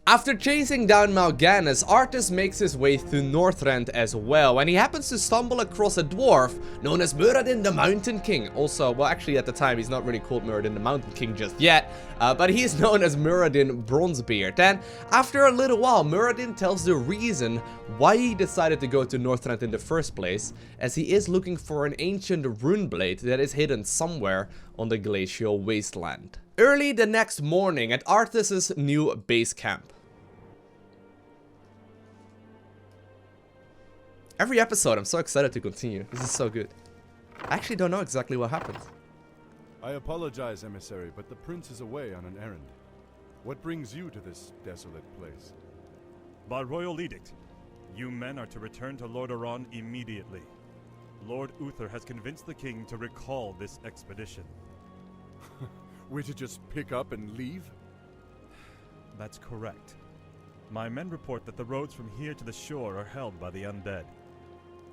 After chasing down MalGanis, Arthas makes his way through Northrend as well, and he happens to stumble across a dwarf known as Muradin the Mountain King. Also, well, actually at the time he's not really called Muradin the Mountain King just yet, but he is known as Muradin Bronzebeard. And after a little while, Muradin tells the reason why he decided to go to Northrend in the first place, as he is looking for an ancient rune blade that is hidden somewhere on the glacial wasteland. Early the next morning at Arthas' new base camp. Every episode, I'm so excited to continue. This is so good. I actually don't know exactly what happens. I apologize, emissary, but the prince is away on an errand. What brings you to this desolate place? By royal edict, you men are to return to Lordaeron immediately. Lord Uther has convinced the king to recall this expedition. We're to just pick up and leave? That's correct. My men report that the roads from here to the shore are held by the undead.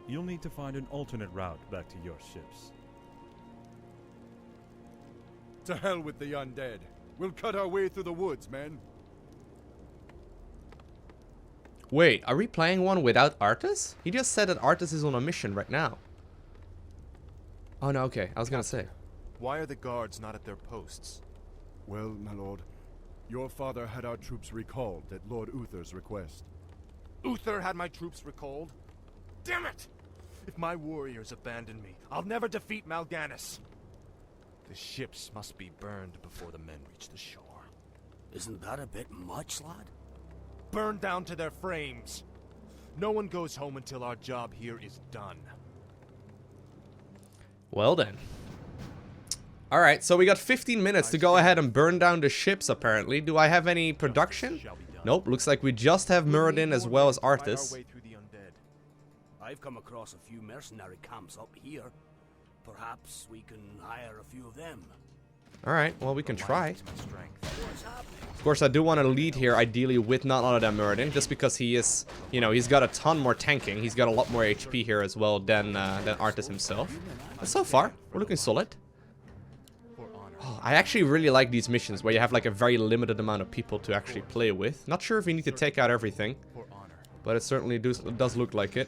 You'll need to find an alternate route back to your ships. To hell with the undead. We'll cut our way through the woods, men. Wait, are we playing one without Arthas? He just said that Arthas is on a mission right now. Oh no, okay, I was gonna say. Why are the guards not at their posts? Well, my lord, your father had our troops recalled at Lord Uther's request. Uther had my troops recalled? Damn it! If my warriors abandon me, I'll never defeat MalGanis. The ships must be burned before the men reach the shore. Isn't that a bit much, lad? Burned down to their frames. No one goes home until our job here is done. Well then. Alright, so we got 15 minutes to go ahead and burn down the ships, apparently. Do I have any production? Nope, looks like we just have Muradin as well as Arthas. I've come across a few mercenary camps up here. Perhaps we can hire a few of them. Alright, well we can try. Of course, I do want to lead here, ideally with none other than Muradin, just because he is, you know, he's got a ton more tanking. He's got a lot more HP here as well than Arthas himself. But so far, we're looking solid. Oh, I actually really like these missions where you have like a very limited amount of people to actually play with. Not sure if you need to take out everything, but it certainly does look like it.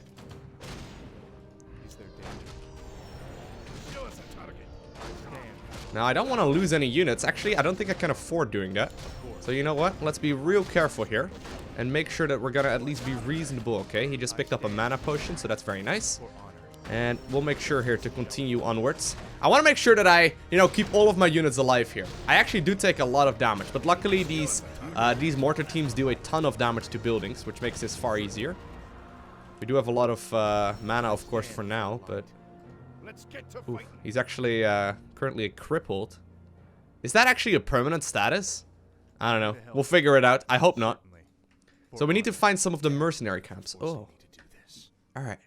Now, I don't want to lose any units. Actually, I don't think I can afford doing that. So, you know what? Let's be real careful here and make sure that we're going to at least be reasonable, okay? He just picked up a mana potion, so that's very nice. And we'll make sure here to continue onwards. I want to make sure that I, you know, keep all of my units alive here. I actually do take a lot of damage, but luckily these mortar teams do a ton of damage to buildings, which makes this far easier. We do have a lot of mana, of course, for now, but... Ooh, he's actually currently crippled. Is that actually a permanent status? I don't know. We'll figure it out. I hope not. So we need to find some of the mercenary camps. Oh. Alright.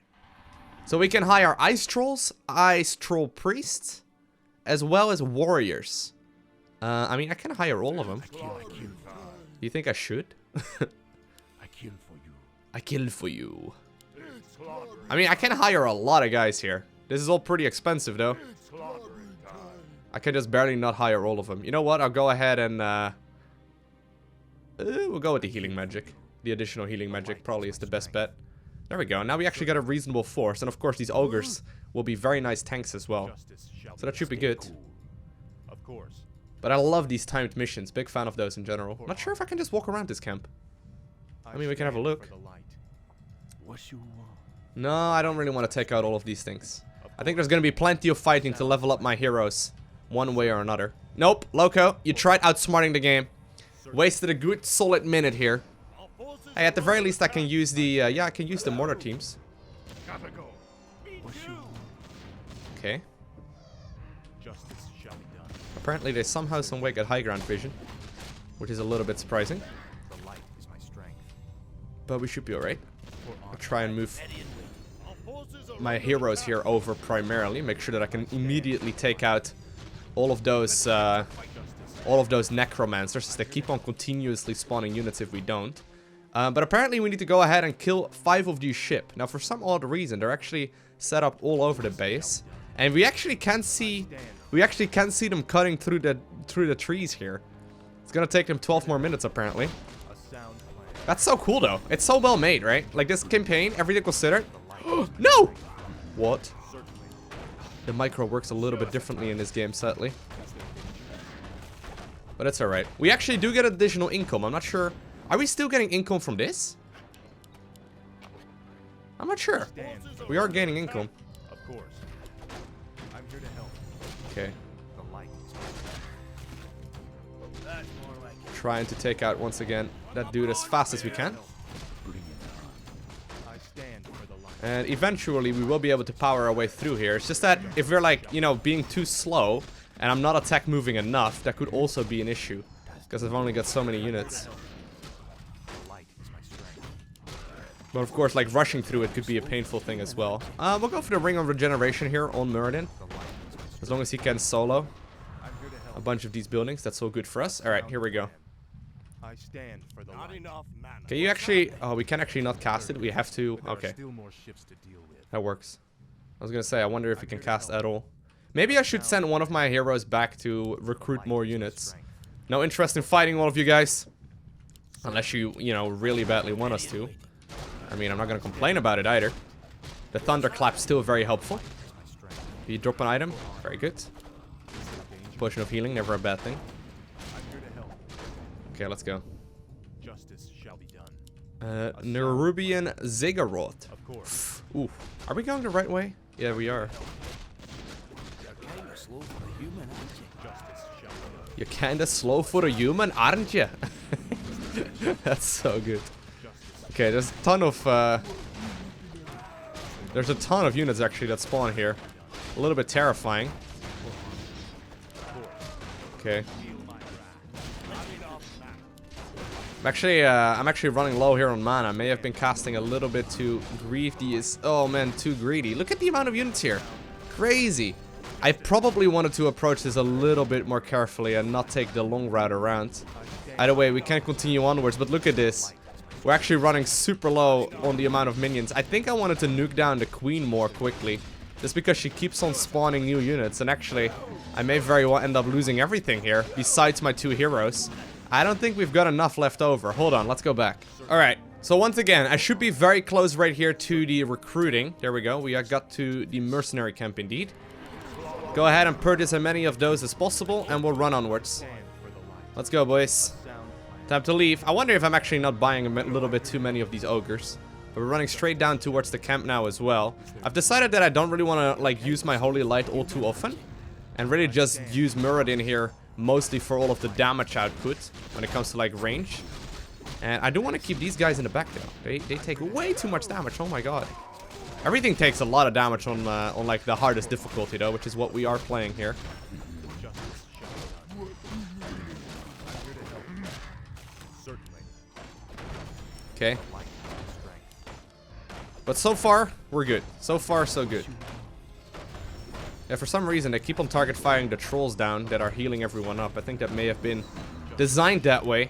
So we can hire ice trolls, ice troll priests, as well as warriors. I mean, I can hire all of them. You think I should? I kill for you. I kill for you. I mean, I can hire a lot of guys here. This is all pretty expensive, though. I can just barely not hire all of them. You know what? I'll go ahead and... we'll go with the healing magic. The additional healing magic probably is the best bet. There we go. Now we actually got a reasonable force. And of course, these ogres will be very nice tanks as well. So that should be good. But I love these timed missions. Big fan of those in general. Not sure if I can just walk around this camp. I mean, we can have a look. No, I don't really want to take out all of these things. I think there's going to be plenty of fighting to level up my heroes. One way or another. Nope, Lowko, you tried outsmarting the game. Wasted a good solid minute here. Hey, at the very least I can use the, yeah, I can use the mortar teams. Okay. Apparently they somehow, some way get high ground vision. Which is a little bit surprising. But we should be alright. I'll try and move my heroes here over primarily. Make sure that I can immediately take out all of those necromancers, as they keep on continuously spawning units if we don't. But apparently we need to go ahead and kill 5 of these ships. Now for some odd reason they're actually set up all over the base, and we actually can see them cutting through the trees here. It's gonna take them 12 more minutes apparently. That's so cool, though. It's so well made, right? Like, this campaign, everything considered. No! What? The micro works a little bit differently in this game, sadly. But it's alright. We actually do get additional income. I'm not sure. Are we still getting income from this? I'm not sure. We are gaining income. Of course. I'm here to help. Okay. The light. That's more like it. Trying to take out, once again, that dude as fast as we can. I stand for the light. And eventually we will be able to power our way through here. It's just that if we're like, you know, being too slow and I'm not attack moving enough, that could also be an issue. Because I've only got so many units. The light is my strength. But of course, like rushing through it could be a painful thing as well. We'll go for the Ring of Regeneration here on Muradin. As long as he can solo I'm here to help. a bunch of these buildings, that's all good for us. Alright, here we go. I stand for the Not light. enough mana. Can you actually... Oh, we can actually not cast it. We have to... There are Okay, still more ships to deal with. that works. I was gonna say, I wonder if we can cast at all. Maybe I should send one of my heroes back to recruit more units. No interest in fighting all of you guys. Unless you know, really badly want us to. I mean, I'm not gonna complain about it either. The Thunderclap's still very helpful. You drop an item, very good. Potion of healing, never a bad thing. I'm here to help. Okay, let's go. Justice shall be done. Nerubian Ziggurat. Of course. Ooh, are we going the right way? Yeah, we are. You're kinda slow for a human, aren't you? Justice shall be done. You're kinda slow for a human, aren't you? That's so good. Okay, there's a ton of units actually that spawn here. A little bit terrifying. Okay. I'm actually running low here on mana. I may have been casting a little bit too greedy. Oh man, too greedy. Look at the amount of units here. Crazy. I probably wanted to approach this a little bit more carefully and not take the long route around. Either way, we can continue onwards, but look at this. We're actually running super low on the amount of minions. I think I wanted to nuke down the queen more quickly. Just because she keeps on spawning new units. And actually, I may very well end up losing everything here. Besides my two heroes. I don't think we've got enough left over. Hold on, let's go back. Alright, so once again, I should be very close right here to the recruiting. There we go, we got to the mercenary camp indeed. Go ahead and purchase as many of those as possible, and we'll run onwards. Let's go, boys. Time to leave. I wonder if I'm actually not buying a little bit too many of these ogres. But we're running straight down towards the camp now as well. I've decided that I don't really want to like use my Holy Light all too often. And really just use Muradin here mostly for all of the damage output when it comes to like range. And I do want to keep these guys in the back though. They take way too much damage, oh my god. Everything takes a lot of damage on like the hardest difficulty though, which is what we are playing here. Okay. But so far, we're good. So far, so good. Yeah, for some reason, they keep on target firing the trolls down that are healing everyone up. I think that may have been designed that way.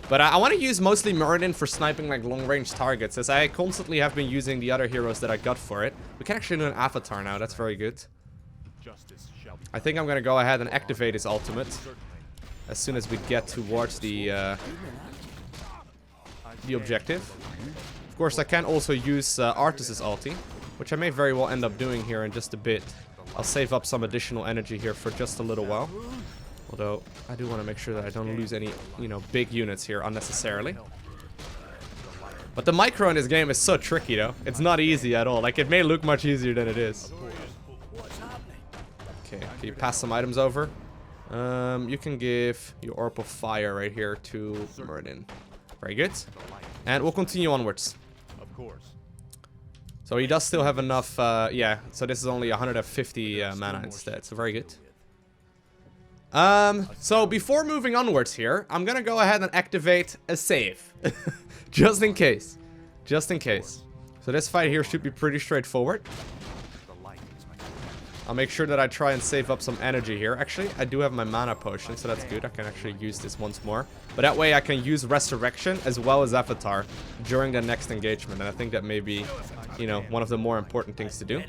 But I want to use mostly Muradin for sniping like long-range targets, as I constantly have been using the other heroes that I got for it. We can actually do an avatar now, that's very good. I think I'm going to go ahead and activate his ultimate as soon as we get towards the objective. Of course, I can also use Arthas' ulti, which I may very well end up doing here in just a bit. I'll save up some additional energy here for just a little while. Although, I do want to make sure that I don't lose any, you know, big units here unnecessarily. But the micro in this game is so tricky, though. It's not easy at all. Like, it may look much easier than it is. Okay, can you pass some items over? You can give your Orb of Fire right here to Muradin. Very good. And we'll continue onwards. Of course. So he does still have enough, yeah, so this is only 150 mana instead, so very good. So before moving onwards here, I'm gonna go ahead and activate a save. Just in case. Just in case. So this fight here should be pretty straightforward. I'll make sure that I try and save up some energy here. Actually, I do have my mana potion, so that's good. I can actually use this once more. But that way I can use Resurrection as well as Avatar during the next engagement. And I think that may be, you know, one of the more important things to do.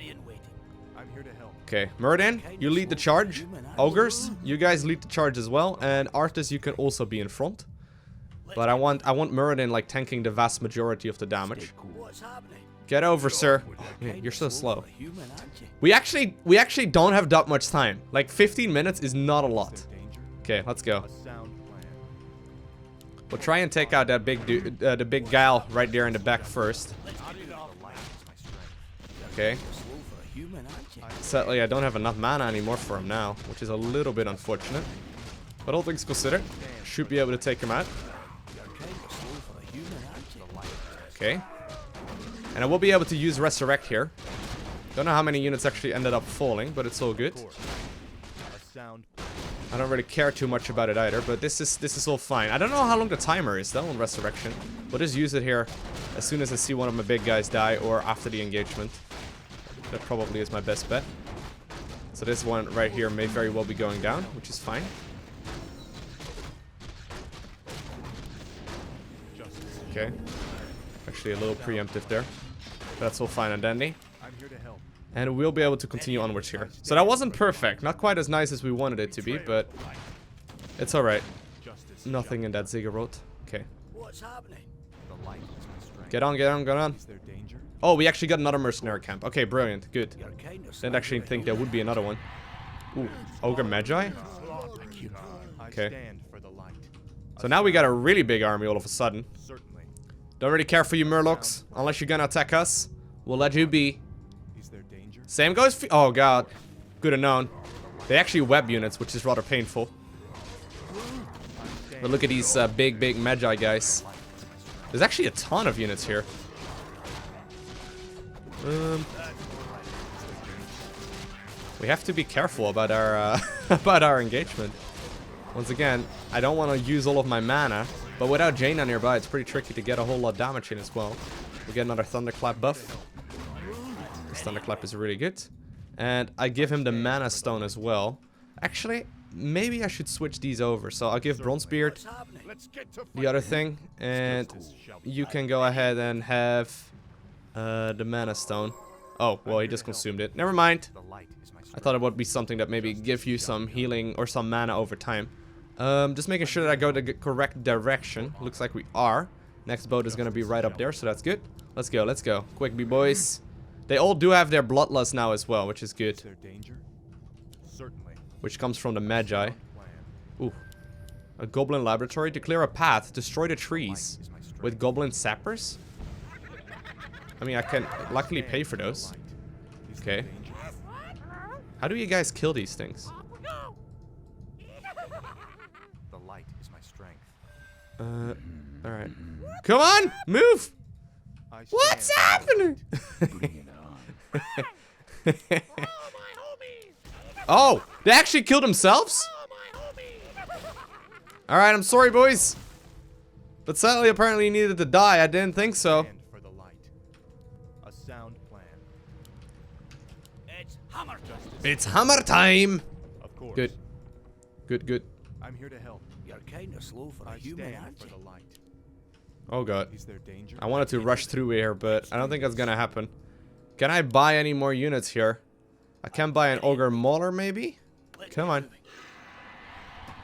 Okay, Muradin, you lead the charge. Ogres, you guys lead the charge as well. And Arthas, you can also be in front. But I want Muradin like tanking the vast majority of the damage. What's happening? Get over, sir. You're so slow. We actually don't have that much time. Like 15 minutes is not a lot. Okay, let's go. We'll try and take out that big dude, the big gal right there in the back first. Okay. Sadly, I don't have enough mana anymore for him now, which is a little bit unfortunate. But all things considered, should be able to take him out. Okay. And I will be able to use Resurrect here. Don't know how many units actually ended up falling, but it's all good. I don't really care too much about it either, but this is all fine. I don't know how long the timer is though on Resurrection. We'll just use it here as soon as I see one of my big guys die or after the engagement. That probably is my best bet. So this one right here may very well be going down, which is fine. Okay. Actually a little preemptive there. That's all fine and dandy. And we'll be able to continue onwards here. So that wasn't perfect. Not quite as nice as we wanted it to be, but it's alright. Nothing in that ziggurat. Okay. What's happening? Get on, get on, get on. Oh, we actually got another mercenary camp. Okay, brilliant. Good. Didn't actually think there would be another one. Ooh, Ogre Magi? Okay. So now we got a really big army all of a sudden. Don't really care for you Murlocs. Unless you're gonna attack us, we'll let you be. Same goes for... Oh god. Could have known. They actually web units, which is rather painful. But look at these big Magi guys. There's actually a ton of units here. We have to be careful about our about our engagement. Once again, I don't want to use all of my mana, but without Jaina nearby, it's pretty tricky to get a whole lot of damage in as well. We get another Thunderclap buff. This Thunderclap is really good. And I give him the Mana Stone as well. Actually, maybe I should switch these over. So I'll give Bronzebeard the other thing. And you can go ahead and have the Mana Stone. Oh, well, he just consumed it. Never mind. I thought it would be something that maybe give you some healing or some mana over time. Just making sure that I go the correct direction. Looks like we are. Next boat is going to be right up there, so that's good. Let's go, let's go. Quick, boys. They all do have their bloodlust now as well, which is good. Which comes from the Magi. Ooh. A goblin laboratory. To clear a path, destroy the trees. With goblin sappers? I mean, I can luckily pay for those. Okay. How do you guys kill these things? The light is my strength. Alright. Come on! Move! What's happening? Oh! They actually killed themselves? Alright, I'm sorry, boys. But sadly, apparently you needed to die. I didn't think so. For the light. A sound plan. It's hammer justice. It's hammer time! Of course. Good. Good, good. I'm here to help. You're kind of slow for a I human, stand aren't for you? the light. Oh god. Is there danger? I wanted to rush through here, but I don't think that's gonna happen. Can I buy any more units here? I can buy an Ogre Mauler, maybe? Come on.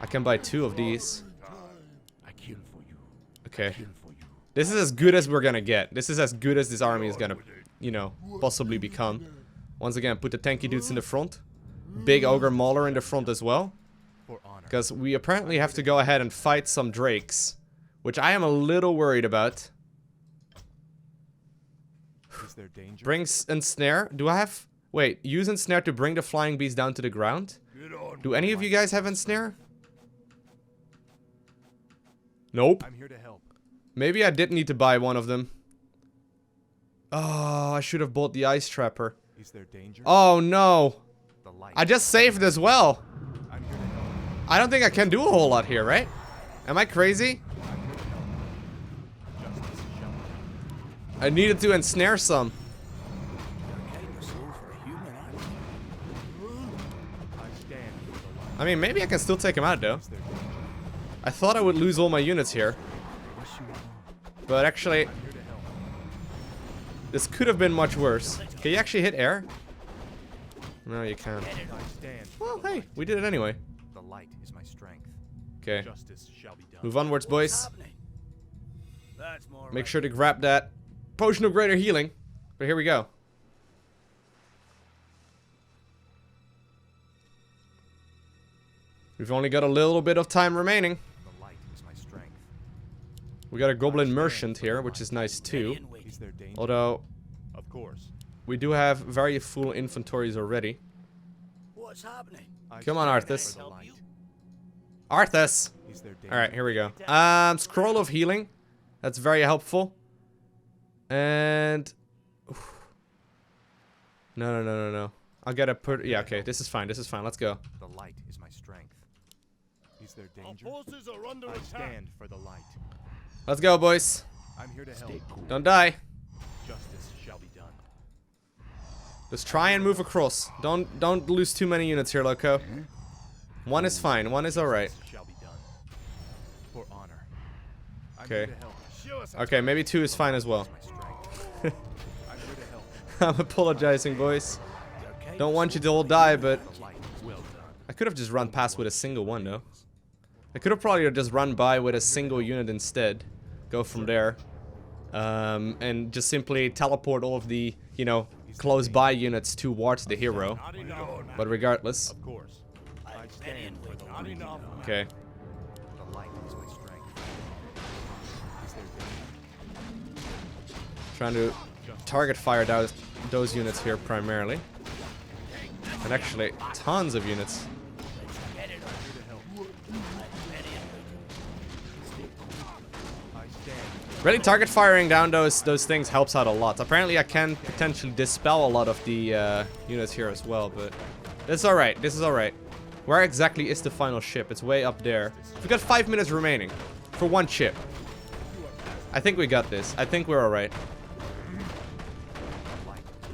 I can buy 2 of these. Okay. This is as good as we're gonna get. This is as good as this army is gonna, you know, possibly become. Once again, put the tanky dudes in the front. Big Ogre Mauler in the front as well. Because we apparently have to go ahead and fight some drakes. Which I am a little worried about. Is there danger? Bring Ensnare. Do I have... Wait, use Ensnare to bring the flying beast down to the ground? Do any of you guys have Ensnare? Nope. I'm here to help. Maybe I did need to buy one of them. Oh, I should have bought the Ice Trapper. Is there danger? Oh no. The light. I just saved as well. I'm here to help. I don't think I can do a whole lot here, right? Am I crazy? Justice shall be. I needed to ensnare some. You're kind of slow for a human, aren't you? I stand for the light. I mean, maybe I can still take him out though. Is there danger? I thought I would lose all my units here. But actually, I'm here to help. this could have been much worse. Can you actually hit air? No, you can't. I stand for Well, the hey, light. we did it anyway. The light is my strength. Okay. Justice shall be done. Move onwards, boys. Happening. Make sure to grab that potion of greater healing. But here we go. We've only got a little bit of time remaining. The light is my strength. We got a goblin merchant here, which is nice too. Is there danger? Although, Of course. we do have very full inventories already. What's happening? Come on, Arthas. For the light. Arthas! Is there danger? Alright, here we go. Scroll of healing. That's very helpful. And... oof. No. I'll get a yeah, okay, this is fine, let's go. The light is my strength. Is there danger? forces are under I stand for the light. Let's go, boys. I'm here to help. Don't die. Justice shall be done. Just try and move across. Don't lose too many units here, Lowko. One is fine, one is alright. Justice shall be done. For honor. I'm Okay. here to help. Show us Okay, maybe two is fine as well. my strength. I'm here to help. I'm apologizing, boys. Don't want you to all die, but... The light. Well done. I could have just run past with a single one, though. I could have probably just run by with a single unit instead. Go from there. And just simply teleport all of the, you know, close by units towards the hero. But regardless. Of course. I stand for the light. Okay. The light is my strength. Is there danger? Trying to target fire those units here primarily. And actually, tons of units. I stand. Really, target firing down those things helps out a lot. Apparently, I can potentially dispel a lot of the units here as well, but this is alright. This is alright. Where exactly is the final ship? It's way up there. We've got 5 minutes remaining for one ship. I think we got this. I think we're alright.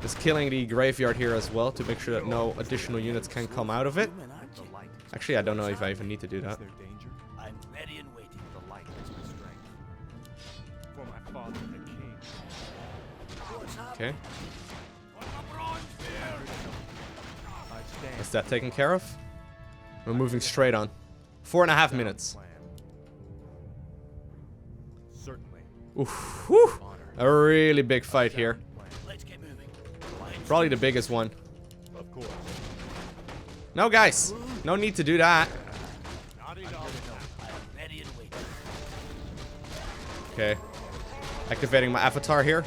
Just killing the graveyard here as well to make sure that no additional units can come out of it. Actually, I don't know if I even need to do that. Is there danger? I'm ready and waiting. The light is my strength. For my father, the king. What's happening? Okay. I stand. Is that taken care of? We're moving straight on. 4.5 minutes. Plan. Certainly. Oof. Whew. Honor. A really big fight here. Plan. Let's get moving. Probably the biggest one. Of course. No, guys. No need to do that. I'm ready and waiting. Okay. Activating my avatar here.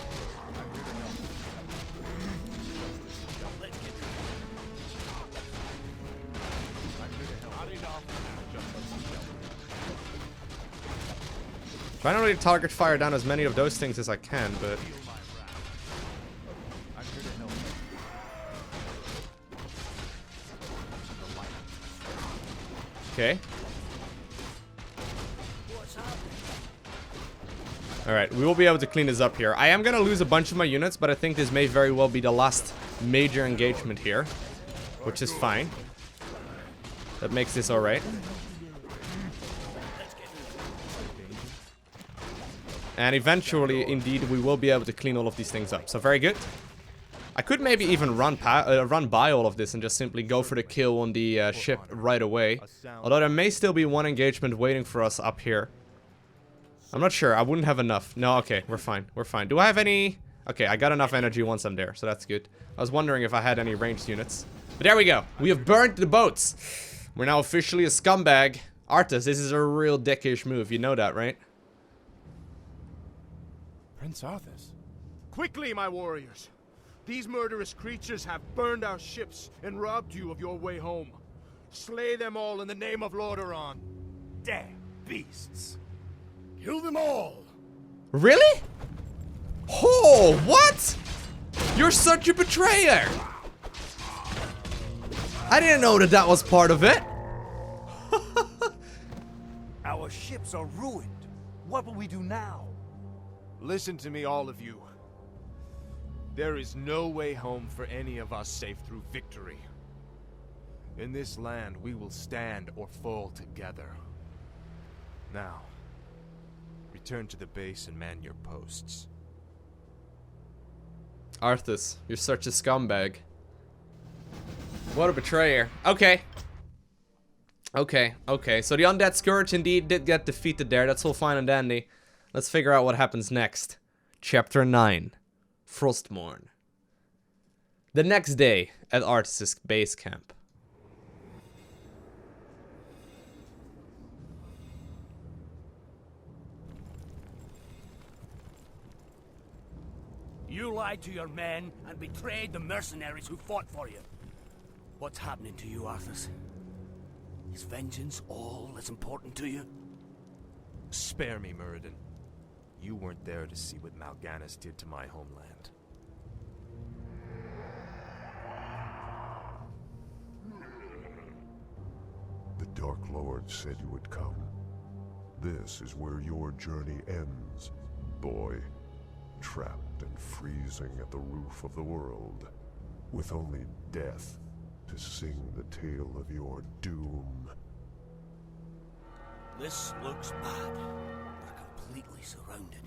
Let's get moving. Trying to really target fire down as many of those things as I can, but... I'm here to help. Okay. What's happening? Alright, we will be able to clean this up here. I am gonna lose a bunch of my units, but I think this may very well be the last major engagement here. Which is fine. That makes this alright. And eventually, indeed, we will be able to clean all of these things up. So very good. I could maybe even run by all of this and just simply go for the kill on the ship right away. Although there may still be one engagement waiting for us up here. I'm not sure. I wouldn't have enough. No, okay. We're fine. We're fine. Do I have any... Okay, I got enough energy once I'm there, so that's good. I was wondering if I had any ranged units. But there we go. We have burnt the boats. We're now officially a scumbag. Arthas, this is a real dickish move. You know that, right? Prince Arthas. Quickly, my warriors! These murderous creatures have burned our ships and robbed you of your way home. Slay them all in the name of Lordaeron. Damn beasts. Kill them all. Really? Oh, what? You're such a betrayer. I didn't know that was part of it. Our ships are ruined. What will we do now? Listen to me, all of you. There is no way home for any of us save through victory. In this land, we will stand or fall together. Now, return to the base and man your posts. Arthas, you're such a scumbag. What a betrayer. Okay. Okay. So the undead scourge indeed did get defeated there. That's all fine and dandy. Let's figure out what happens next. Chapter 9. Frostmourne. The next day at Arthas' base camp. You lied to your men and betrayed the mercenaries who fought for you. What's happening to you, Arthas? Is vengeance all that's important to you? Spare me, Muradin. You weren't there to see what MalGanis did to my homeland. The Dark Lord said you would come. This is where your journey ends, boy. Trapped and freezing at the roof of the world, with only death to sing the tale of your doom. This looks bad. We're completely surrounded.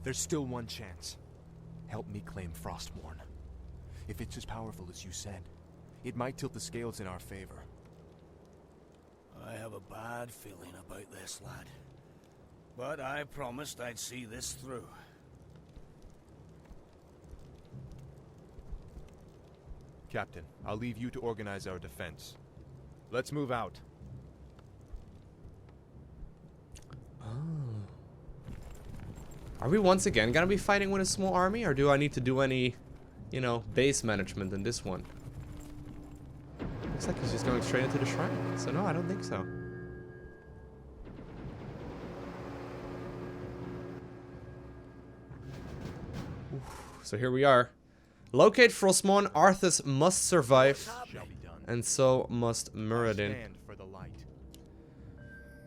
There's still one chance. Help me claim Frostmourne. If it's as powerful as you said, it might tilt the scales in our favor. I have a bad feeling about this, lad. But I promised I'd see this through. Captain, I'll leave you to organize our defense. Let's move out. Are we once again gonna be fighting with a small army, or do I need to do any, you know, base management in this one? Looks like he's just going straight into the shrine. So no, I don't think so. So here we are. Locate Frostmourne. Arthas must survive, and so must Muradin.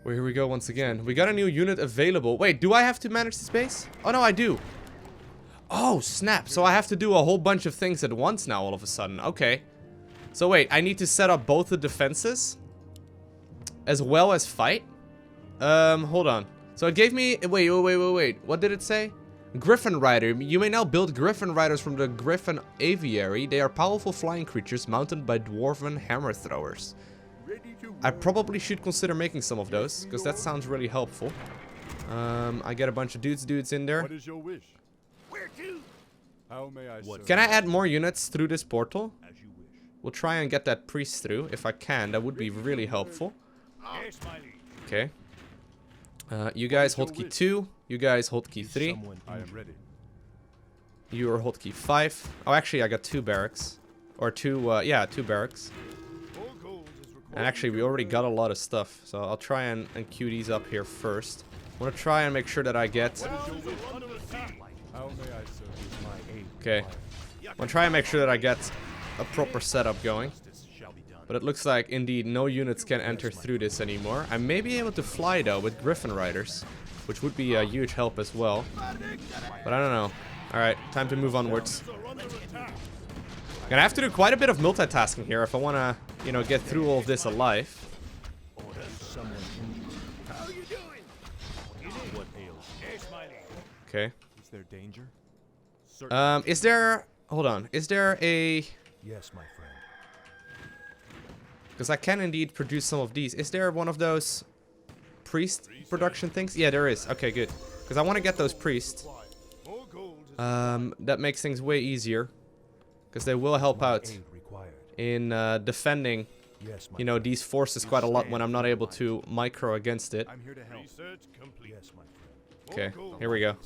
Well, here we go once again. We got a new unit available. Wait, do I have to manage this base? Oh, no, I do. Oh, snap. So I have to do a whole bunch of things at once now all of a sudden. Okay. So wait, I need to set up both the defenses as well as fight? Hold on. So it gave me... Wait. What did it say? Griffin Rider. You may now build Griffin Riders from the Griffin Aviary. They are powerful flying creatures mounted by dwarven hammer throwers. I probably should consider making some of those, because that sounds really helpful. I get a bunch of dudes in there. What is your wish? Where to? How may I serve? Can I add more units through this portal? We'll try and get that priest through, if I can. That would be really helpful. Okay. You guys hold key 2. You guys hold key 3. I am ready. You are hold key 5. Oh, actually, I got 2 barracks. Or 2, yeah, 2 barracks. And actually, we already got a lot of stuff. So I'll try and queue these up here first. I want to try and make sure that I get... How may I serve? Okay. I want to try and make sure that I get a proper setup going. But it looks like, indeed, no units can enter through this anymore. I may be able to fly, though, with Griffin Riders, which would be a huge help as well. But I don't know. Alright, time to move onwards. Gonna have to do quite a bit of multitasking here if I want to, you know, get through all of this alive. Okay. Is there danger? Is there... Hold on. Is there a... Yes, my friend. Because I can indeed produce some of these. Is there one of those priest production things? Yeah, there is. Okay, good. Because I want to get those priests. That makes things way easier. Because they will help out in defending, you know, these forces quite a lot when I'm not able to micro against it. I'm here to help. Okay, here we go.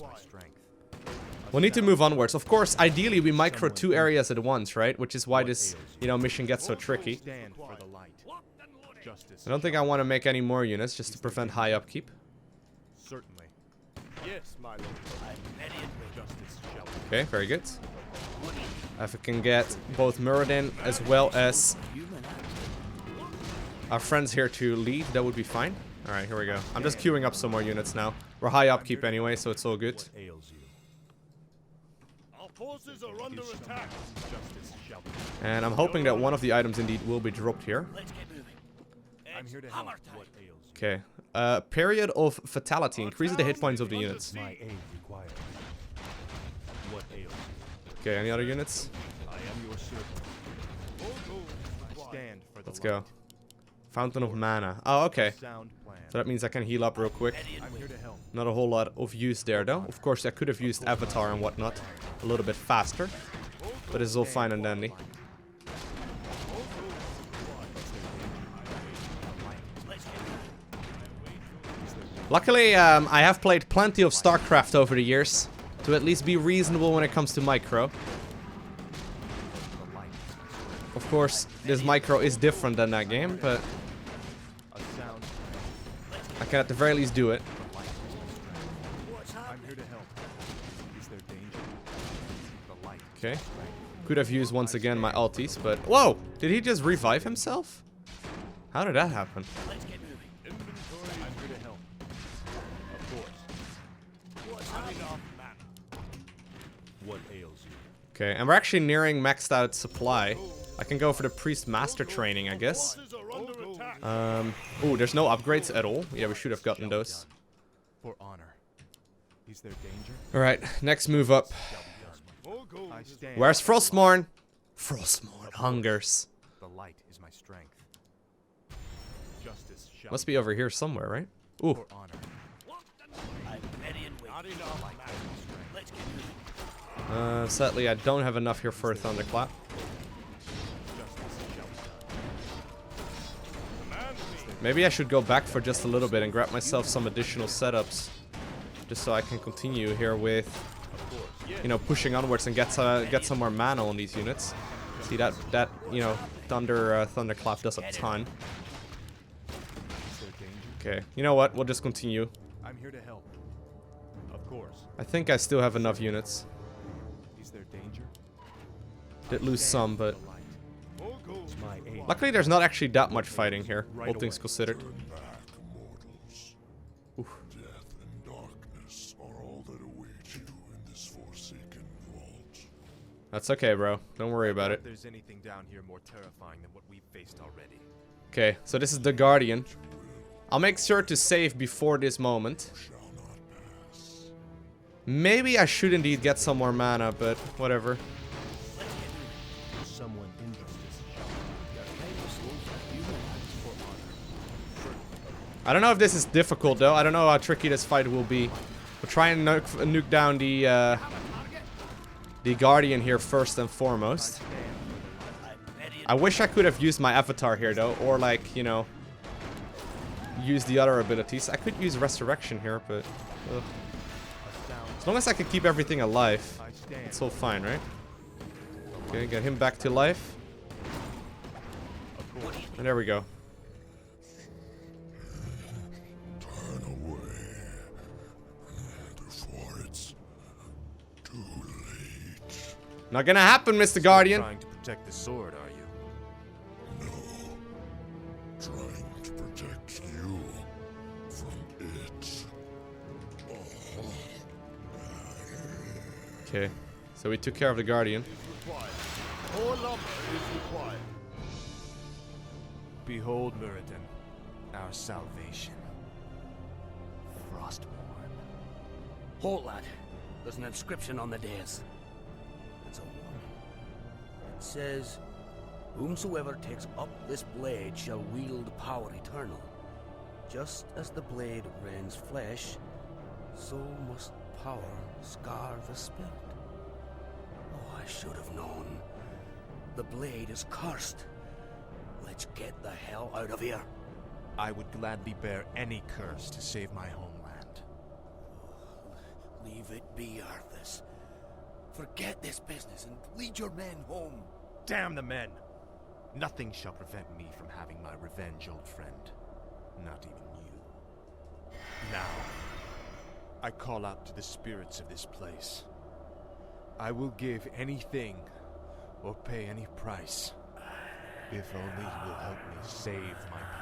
We'll need to move onwards. Of course, ideally we micro 2 areas at once, right? Which is why this, you know, mission gets so tricky. Stand for the light. Justice. I don't think I want to make any more units just to prevent high upkeep. Certainly. Yes, my lord. I'm ready and justice shall be. Okay, very good. If I can get both Muradin as well as our friends here to lead, that would be fine. Alright, here we go. I'm just queuing up some more units now. We're high upkeep anyway, so it's all good. Our forces are under attack. Justice shall be. And I'm hoping that one of the items indeed will be dropped here. Let's get moving. I'm here to help. What ails you? Okay. Period of Fatality. Increases the hit points of the units. My aid required. What ails you? Okay, any other units? I am your servant. I stand for the Let's go. Fountain of Mana. Oh, okay. Sound plan. So that means I can heal up real quick. I'm here to help. Not a whole lot of use there, though. Of course, I could have used Avatar and whatnot a little bit faster. But it's all fine and dandy. Luckily, I have played plenty of StarCraft over the years, to at least be reasonable when it comes to micro. Of course, this micro is different than that game, but I can at the very least do it. I'm here to help. Is there danger? Okay. Could have used once again my ultis, but... Whoa! Did he just revive himself? How did that happen? Let's get moving. I'm here to help. Of course. What ails you? Okay, and we're actually nearing maxed out supply. I can go for the Priest Master training, I guess. Ooh, there's no upgrades at all. Yeah, we should have gotten those. For honor. Is there danger? Alright, next move up. I stand. Where's Frostmourne? Frostmourne hungers. The light is my strength. Justice shall Must be over here somewhere, right? Ooh. for honor. I'm ready and waiting. Let's get moving. Sadly, I don't have enough here for a thunderclap. Maybe I should go back for just a little bit and grab myself some additional setups. Just so I can continue here with, you know, pushing onwards and get some more mana on these units. See that you know, thunderclap does a ton. Okay, you know what? We'll just continue. I'm here to help. Of course. I think I still have enough units. Is there danger? Did lose some, but It's my aim. luckily there's not actually that much fighting here, all Right things away. considered. Turn back, mortals. Death and darkness are all that await you in this forsaken vault. That's okay, bro. Don't worry about it. If there's anything down here more terrifying than what we've faced already. Okay, so this is the Guardian. I'll make sure to save before this moment. Shall not pass. Maybe I should indeed get some more mana, but whatever. Someone injustice I don't know if this is difficult, though. I don't know how tricky this fight will be. We'll try and nuke down the Guardian here first and foremost. I wish I could have used my avatar here, though, or like, you know, use the other abilities. I could use Resurrection here, but as long as I can keep everything alive, it's all fine, right? Okay, get him back to life. And there we go. Turn away. Before it's too late. Not gonna happen, Mr. Guardian. Trying to protect the sword, are you? No. Trying to protect you from it. Okay, so we took care of the Guardian. More lumber is required. Behold, Muradin, our salvation. Frostmourne. Halt, lad. There's an inscription on the dais. It's a warning. It says, "Whomsoever takes up this blade shall wield power eternal. Just as the blade rends flesh, so must power scar the spirit." Oh, I should have known. The blade is cursed. Let's get the hell out of here. I would gladly bear any curse to save my homeland. Leave it be, Arthas. Forget this business and lead your men home. Damn the men! Nothing shall prevent me from having my revenge, old friend. Not even you. Now, I call out to the spirits of this place. I will give anything or pay any price, if only you will help me save my people.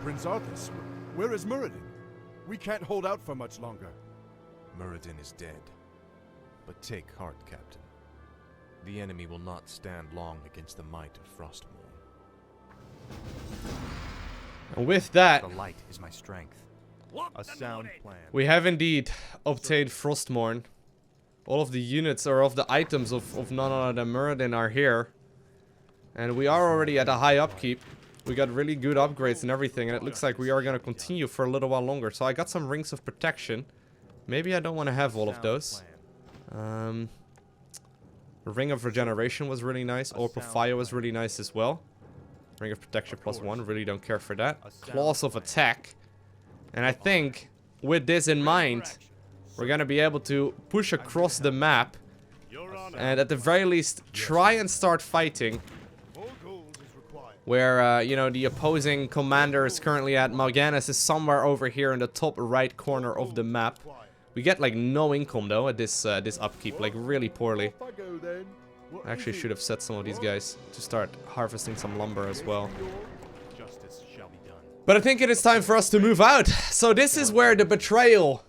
Prince Arthas, where is Muradin? We can't hold out for much longer. Muradin is dead. But take heart, Captain. The enemy will not stand long against the might of Frostmourne. And with that, The light is my strength. A sound plan. we have indeed obtained Frostmourne. All of the units, or of the items of none other than Muradin are here. And we are already at a high upkeep. We got really good upgrades and everything, and it looks like we are going to continue for a little while longer. So I got some rings of protection. Maybe I don't want to have all of those. Ring of regeneration was really nice. Orb of fire was really nice as well. Ring of protection +1, really don't care for that. Claws of attack. And I think, with this in mind, we're gonna be able to push across the map. And at the very least, try and start fighting. Where, you know, the opposing commander is currently at. MalGanis is somewhere over here in the top right corner of the map. We get, like, no income, though, at this this upkeep. Like, really poorly. I actually should have set some of these guys to start harvesting some lumber as well. But I think it is time for us to move out. So this is where the betrayal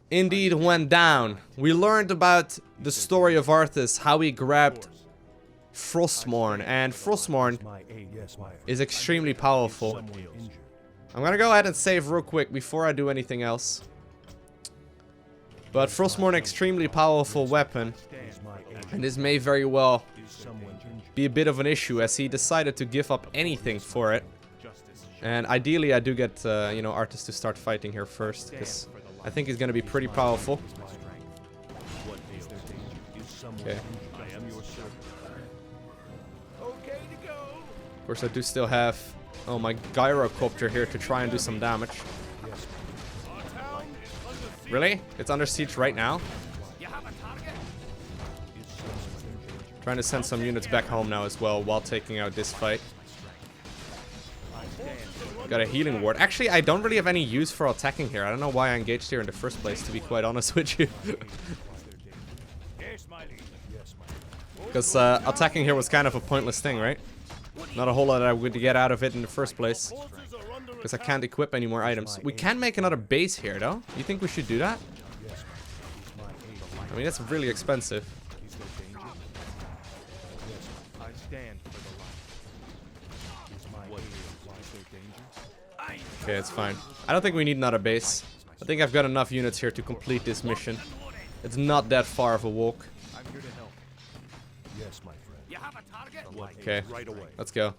indeed went down. We learned about the story of Arthas, how he grabbed Frostmourne, and Frostmourne is extremely powerful. I'm gonna go ahead and save real quick before I do anything else. But Frostmourne, extremely powerful weapon, and this may very well be a bit of an issue as he decided to give up anything for it. And ideally I do get, you know, Arthas to start fighting here first, because I think he's gonna be pretty powerful. Okay. Of course I do still have, oh, my gyrocopter here to try and do some damage. Really? It's under siege right now? Trying to send some units back home now as well while taking out this fight. Got a healing ward. Actually, I don't really have any use for attacking here. I don't know why I engaged here in the first place, to be quite honest with you. Because attacking here was kind of a pointless thing, right? Not a whole lot I would get out of it in the first place. Because I can't equip any more items. We can make another base here, though. You think we should do that? I mean, that's really expensive. Okay, it's fine. I don't think we need another base. I think I've got enough units here to complete this mission. It's not that far of a walk. Okay, let's go.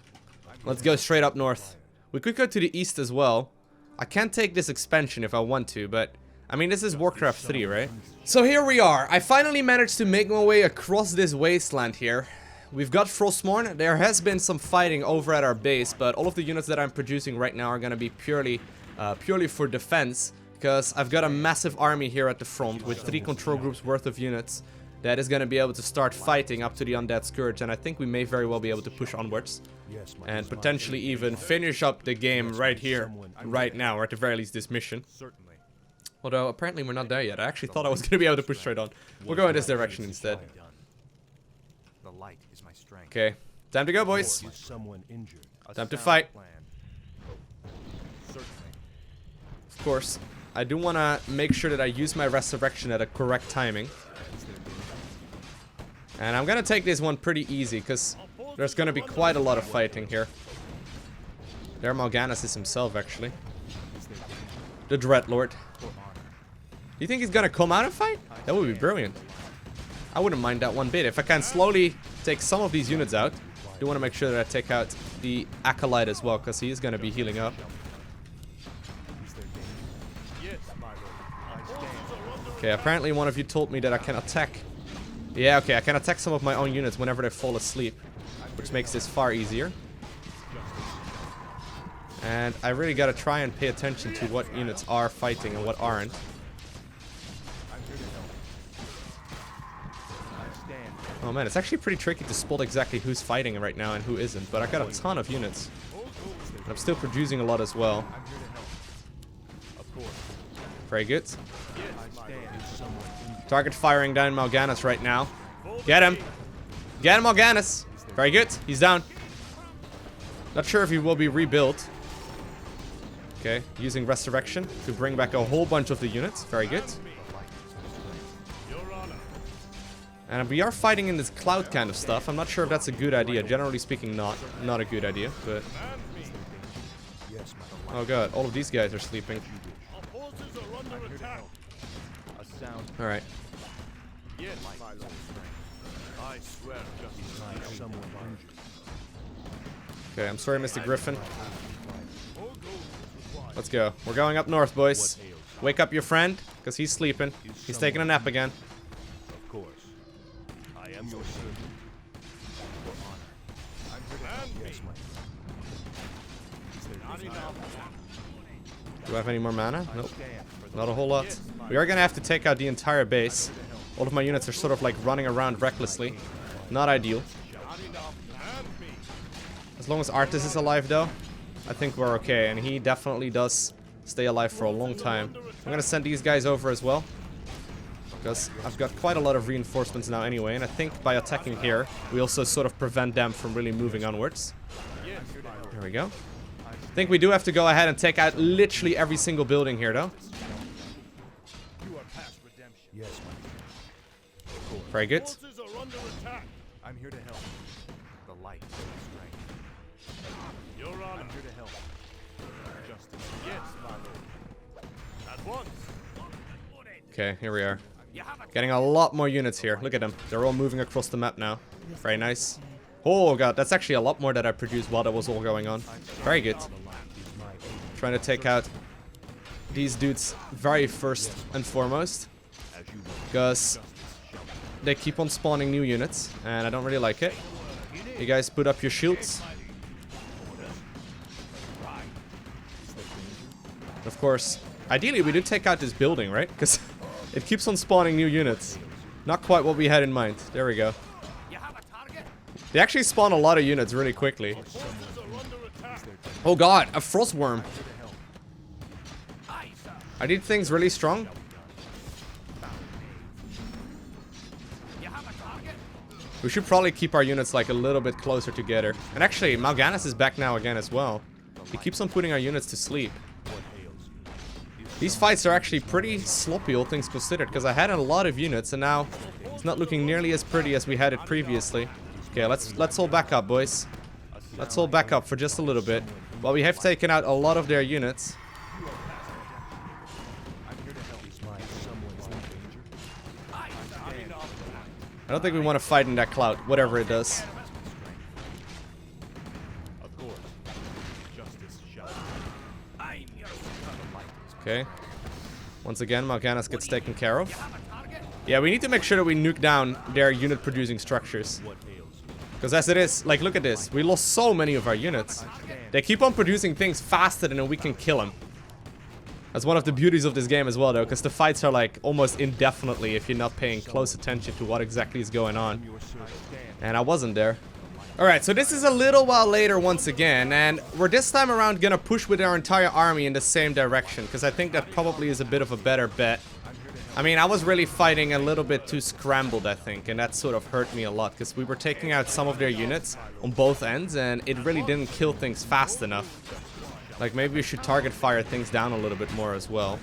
Let's go straight up north. We could go to the east as well. I can take this expansion if I want to, but I mean, this is Warcraft 3, right? So here we are. I finally managed to make my way across this wasteland here. We've got Frostmourne. There has been some fighting over at our base, but all of the units that I'm producing right now are going to be purely for defense, because I've got a massive army here at the front with 3 control groups worth of units that is going to be able to start fighting up to the Undead Scourge, and I think we may very well be able to push onwards and potentially even finish up the game right here, right now, or at the very least this mission. Although apparently we're not there yet. I actually thought I was going to be able to push straight on. We'll go in this direction instead. Okay, time to go, boys. Time to fight. Of course, I do want to make sure that I use my resurrection at a correct timing. And I'm going to take this one pretty easy, because there's going to be quite a lot of fighting here. There MalGanis is himself, actually. The Dreadlord. Do you think he's going to come out and fight? That would be brilliant. I wouldn't mind that one bit. If I can slowly take some of these units out, I do want to make sure that I take out the Acolyte as well, because he is going to be healing up. Okay, apparently one of you told me that I can attack. Yeah, okay, I can attack some of my own units whenever they fall asleep, which makes this far easier. And I really gotta try and pay attention to what units are fighting and what aren't. Oh man, it's actually pretty tricky to spot exactly who's fighting right now and who isn't, but I got a ton of units. And I'm still producing a lot as well. Very good. Target firing down MalGanis right now. Get him! Get him, MalGanis! Very good, he's down. Not sure if he will be rebuilt. Okay, using Resurrection to bring back a whole bunch of the units. Very good. And we are fighting in this cloud kind of stuff. I'm not sure if that's a good idea. Generally speaking, not a good idea, but Oh god, all of these guys are sleeping. Alright. Okay, I'm sorry, Mr. Griffin. Let's go. We're going up north, boys. Wake up your friend, because he's sleeping. He's taking a nap again. Of course. I am your servant. For honor. Yes, Do I have any more mana? Nope. Not a whole lot. We are gonna have to take out the entire base. All of my units are sort of like running around recklessly. Not ideal. As long as Arthas is alive though, I think we're okay. And he definitely does stay alive for a long time. I'm gonna send these guys over as well, because I've got quite a lot of reinforcements now anyway. And I think by attacking here, we also sort of prevent them from really moving onwards. There we go. I think we do have to go ahead and take out literally every single building here though. Yes, Very good. I'm here to help. The light is strength. Your Honor. I'm here to help. Justice. Yes, my lord. At once. Okay, here we are. Getting a lot more units here. Look at them. They're all moving across the map now. Very nice. Oh god, that's actually a lot more that I produced while that was all going on. Very good. Trying to take out these dudes very first and foremost, because they keep on spawning new units, and I don't really like it. You guys put up your shields. Of course, ideally we do take out this building, right? Because it keeps on spawning new units. Not quite what we had in mind. There we go. They actually spawn a lot of units really quickly. Oh god, a Frostmourne. I did things really strong. We should probably keep our units like a little bit closer together. And actually, MalGanis is back now again as well. He keeps on putting our units to sleep. These fights are actually pretty sloppy, all things considered, because I had a lot of units and now it's not looking nearly as pretty as we had it previously. Okay, let's all back up, boys. Let's all back up for just a little bit. Well, we have taken out a lot of their units. I don't think we want to fight in that cloud, whatever it does. Okay. Once again, MalGanis gets taken care of. Yeah, we need to make sure that we nuke down their unit producing structures. Because as it is, like, look at this. We lost so many of our units. They keep on producing things faster than we can kill them. That's one of the beauties of this game as well, though, because the fights are like almost indefinitely if you're not paying close attention to what exactly is going on. And I wasn't there. Alright, so this is a little while later once again, and we're this time around gonna push with our entire army in the same direction, because I think that probably is a bit of a better bet. I mean, I was really fighting a little bit too scrambled, I think, and that sort of hurt me a lot, because we were taking out some of their units on both ends, and it really didn't kill things fast enough. Like, maybe we should target fire things down a little bit more as well.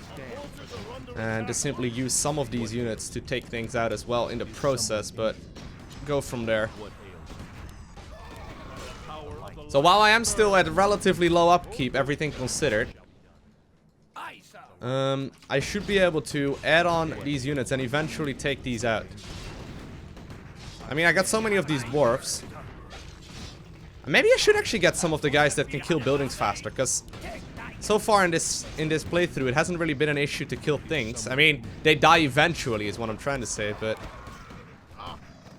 And just simply use some of these units to take things out as well in the process, but go from there. So while I am still at relatively low upkeep, everything considered, I should be able to add on these units and eventually take these out. I mean, I got so many of these dwarves. Maybe I should actually get some of the guys that can kill buildings faster, because so far in this playthrough, it hasn't really been an issue to kill things. I mean, they die eventually is what I'm trying to say, but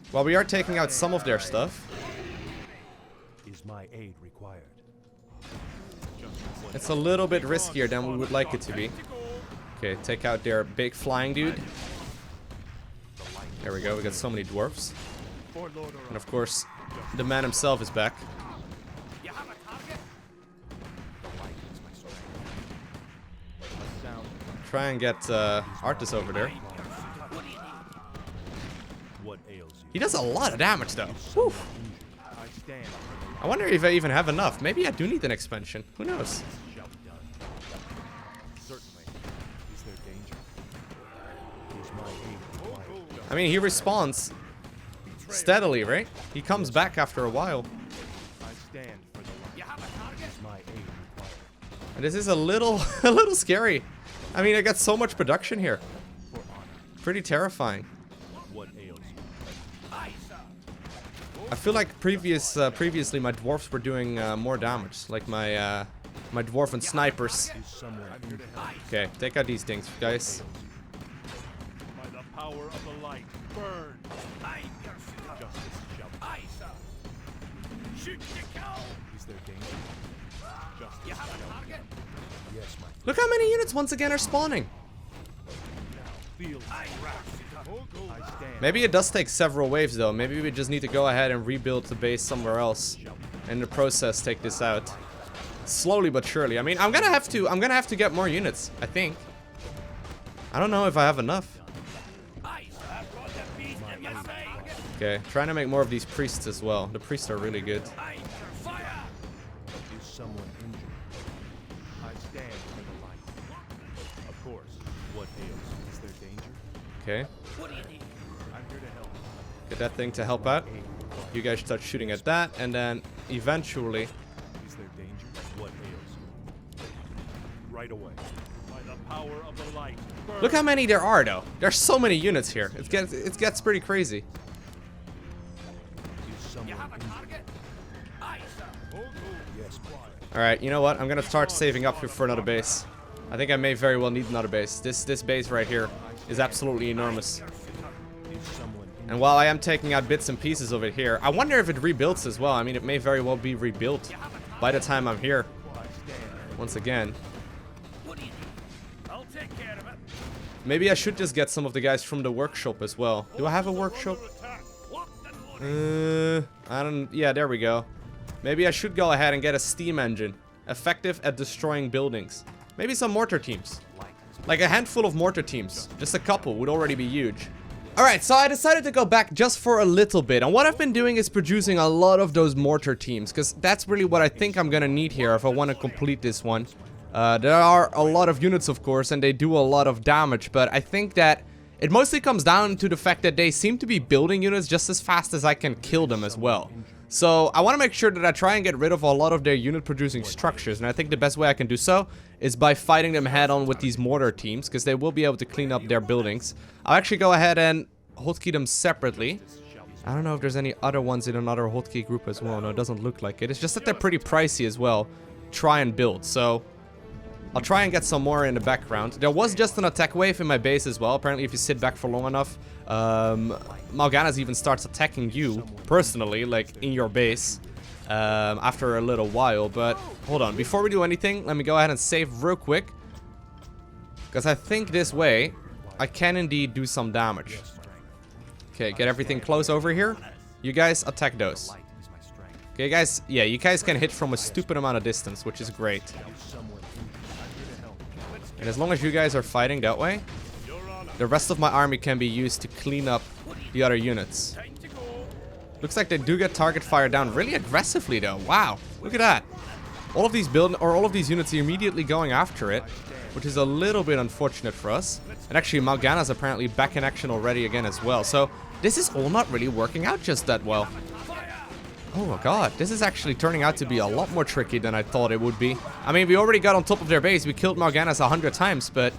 while we are taking out some of their stuff, is my aid required? it's a little bit riskier than we would like it to be. Okay, take out their big flying dude. There we go, we got so many dwarves. And of course, the man himself is back. Try and get Arthas over there. He does a lot of damage though. Whew. I wonder if I even have enough. Maybe I do need an expansion. Who knows? I mean, he respawns steadily, right? He comes back after a while. This is a little a little scary. I mean, I got so much production here. Pretty terrifying. I feel like previously my dwarves were doing more damage, like my my dwarven snipers. Okay, take out these things, guys. By the power of the light, burn. Is there danger? You have a target? Yes, my Look how many units once again are spawning. field. I stand. Maybe it does take several waves though. Maybe we just need to go ahead and rebuild the base somewhere else, and in the process take this out. Slowly but surely. I mean, I'm gonna have to get more units, I think. I don't know if I have enough. Okay, trying to make more of these priests as well. The priests are really good. Is someone injured? I stand for the light. Of course. What ails? Is there danger? Okay, What do you need? I'm here to help. get that thing to help out. You guys start shooting at that, and then eventually... Is there danger? What ails? Right away. By the power of the light. Burn. Look how many there are though. There's so many units here. It gets pretty crazy. Is someone You have a injured? target? Aye, sir. Yes, quiet. Alright, you know what? I'm gonna start saving up here for another base. I think I may very well need another base. This base right here is absolutely enormous. Is someone injured? And while I am taking out bits and pieces of it here, I wonder if it rebuilds as well. I mean, it may very well be rebuilt by the time I'm here. Once again. What do you need? I'll take care of it. Maybe I should just get some of the guys from the workshop as well. Do I have a workshop? I don't... Yeah, there we go. Maybe I should go ahead and get a steam engine. Effective at destroying buildings. Maybe some mortar teams. Like a handful of mortar teams. Just a couple would already be huge. Alright, so I decided to go back just for a little bit. And what I've been doing is producing a lot of those mortar teams. Because that's really what I think I'm gonna need here if I want to complete this one. There are a lot of units, of course, and they do a lot of damage. But I think that it mostly comes down to the fact that they seem to be building units just as fast as I can kill them as well. So I want to make sure that I try and get rid of a lot of their unit producing structures, and I think the best way I can do so is by fighting them head on with these mortar teams, because they will be able to clean up their buildings. I'll actually go ahead and hotkey them separately. I don't know if there's any other ones in another hotkey group as well. No, it doesn't look like it. It's just that they're pretty pricey as well. Try and build. So I'll try and get some more in the background. There was just an attack wave in my base as well. Apparently, if you sit back for long enough, MalGanis even starts attacking you personally, like in your base, after a little while. But hold on, before we do anything, let me go ahead and save real quick, because I think this way I can indeed do some damage. Okay, get everything close over here. You guys attack those. Okay, guys, yeah, you guys can hit from a stupid amount of distance, which is great. And as long as you guys are fighting that way, the rest of my army can be used to clean up the other units. Looks like they do get target fire down really aggressively though. Wow, look at that. All of these units are immediately going after it, which is a little bit unfortunate for us. And actually MalGanis apparently back in action already again as well. So this is all not really working out just that well. Oh my god, this is actually turning out to be a lot more tricky than I thought it would be. I mean, we already got on top of their base. We killed MalGanis 100 times, but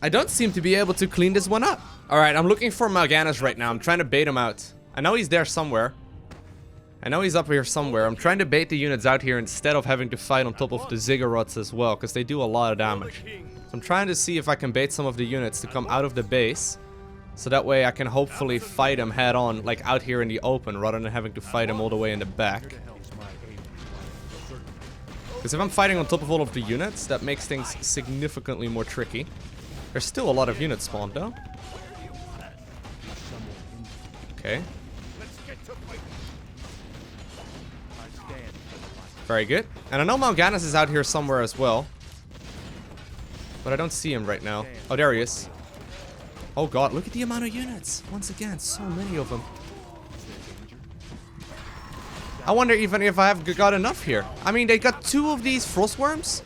I don't seem to be able to clean this one up. Alright, I'm looking for MalGanis right now. I'm trying to bait him out. I know he's there somewhere. I know he's up here somewhere. I'm trying to bait the units out here instead of having to fight on top of the ziggurats as well, because they do a lot of damage. So I'm trying to see if I can bait some of the units to come out of the base, so that way I can hopefully fight them head on, like out here in the open, rather than having to fight them all the way in the back. Because if I'm fighting on top of all of the units, that makes things significantly more tricky. There's still a lot of units spawned though. Okay. Very good. And I know MalGanis is out here somewhere as well, but I don't see him right now. Oh, there he is. Oh god, look at the amount of units. Once again, so many of them. I wonder even if I have got enough here. I mean, they got 2 of these Frostworms.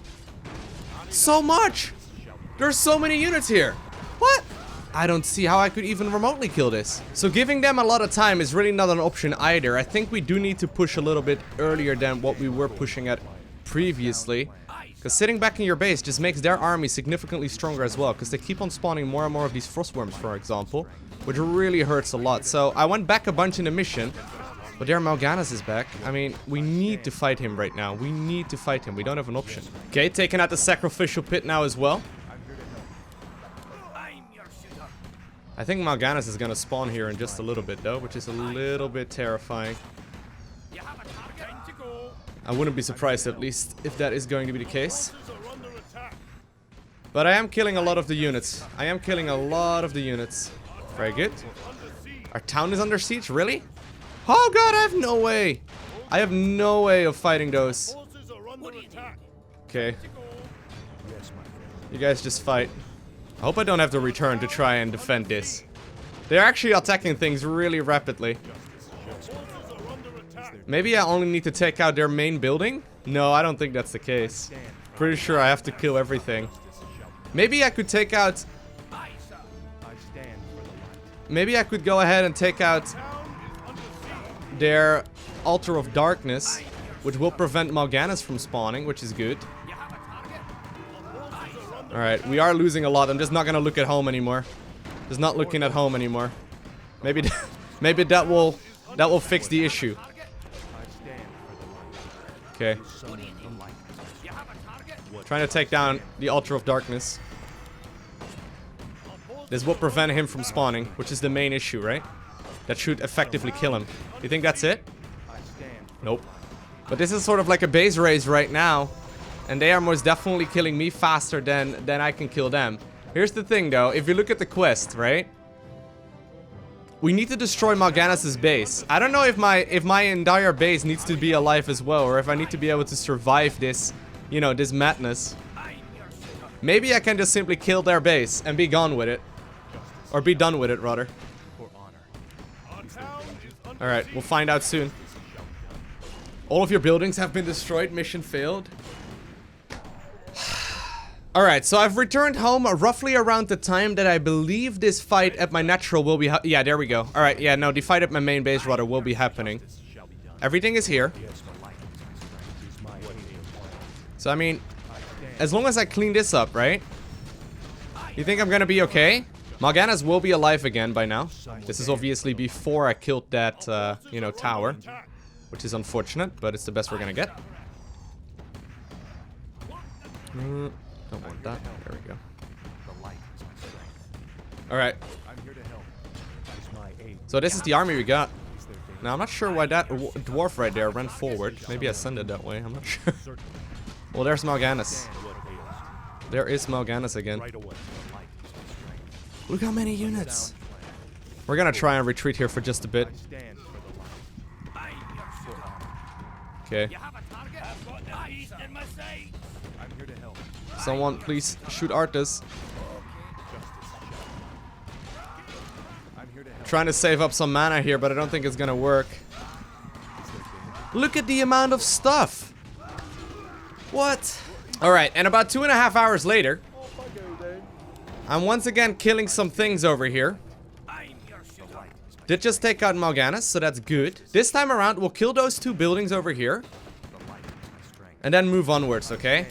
So much! There's so many units here. What? I don't see how I could even remotely kill this. So giving them a lot of time is really not an option either. I think we do need to push a little bit earlier than what we were pushing at previously. Because sitting back in your base just makes their army significantly stronger as well. Because they keep on spawning more and more of these Frostworms, for example. Which really hurts a lot. So I went back a bunch in the mission. But there MalGanis is back. I mean, we need to fight him right now. We need to fight him. We don't have an option. Okay, taking out the sacrificial pit now as well. I think MalGanis is going to spawn here in just a little bit though, which is a little bit terrifying. I wouldn't be surprised at least if that is going to be the case. But I am killing a lot of the units. I am killing a lot of the units. Very good. Our town is under siege? Really? Oh god, I have no way. I have no way of fighting those. Okay. You guys just fight. I hope I don't have to return to try and defend this. They're actually attacking things really rapidly. Maybe I only need to take out their main building? No, I don't think that's the case. Pretty sure I have to kill everything. Maybe I could take out... Maybe I could go ahead and take out their Altar of Darkness, which will prevent MalGanis from spawning, which is good. Alright, we are losing a lot. I'm just not gonna look at home anymore. Just not looking at home anymore. Maybe maybe that will fix the issue. Okay. Trying to take down the Altar of Darkness. This will prevent him from spawning, which is the main issue, right? That should effectively kill him. You think that's it? Nope. But this is sort of like a base race right now. And they are most definitely killing me faster than I can kill them. Here's the thing though, if you look at the quest, right? We need to destroy MalGanis' base. I don't know if my entire base needs to be alive as well, or if I need to be able to survive this, you know, this madness. Maybe I can just simply kill their base and be gone with it. Or be done with it, rather. Alright, we'll find out soon. All of your buildings have been destroyed, mission failed. Alright, so I've returned home roughly around the time that I believe this fight at my natural will be yeah, there we go. Alright, yeah, no, the fight at my main base rather will be happening. Everything is here. So, I mean, as long as I clean this up, right? You think I'm gonna be okay? MalGanis will be alive again by now. This is obviously before I killed that, you know, tower. Which is unfortunate, but it's the best we're gonna get. Don't want that. There we go. Alright. So this is the army we got. Now I'm not sure why that dwarf right there ran forward. Maybe I sent it that way. I'm not sure. Well, there's MalGanis. There is MalGanis again. Look how many units. We're gonna try and retreat here for just a bit. Okay. Someone please shoot Arthas. Trying to save up some mana here, but I don't think it's gonna work. Look at the amount of stuff. What? Alright, and about 2.5 hours later, I'm once again killing some things over here. Did just take out MalGanis, so that's good. This time around, we'll kill those 2 buildings over here. And then move onwards, okay?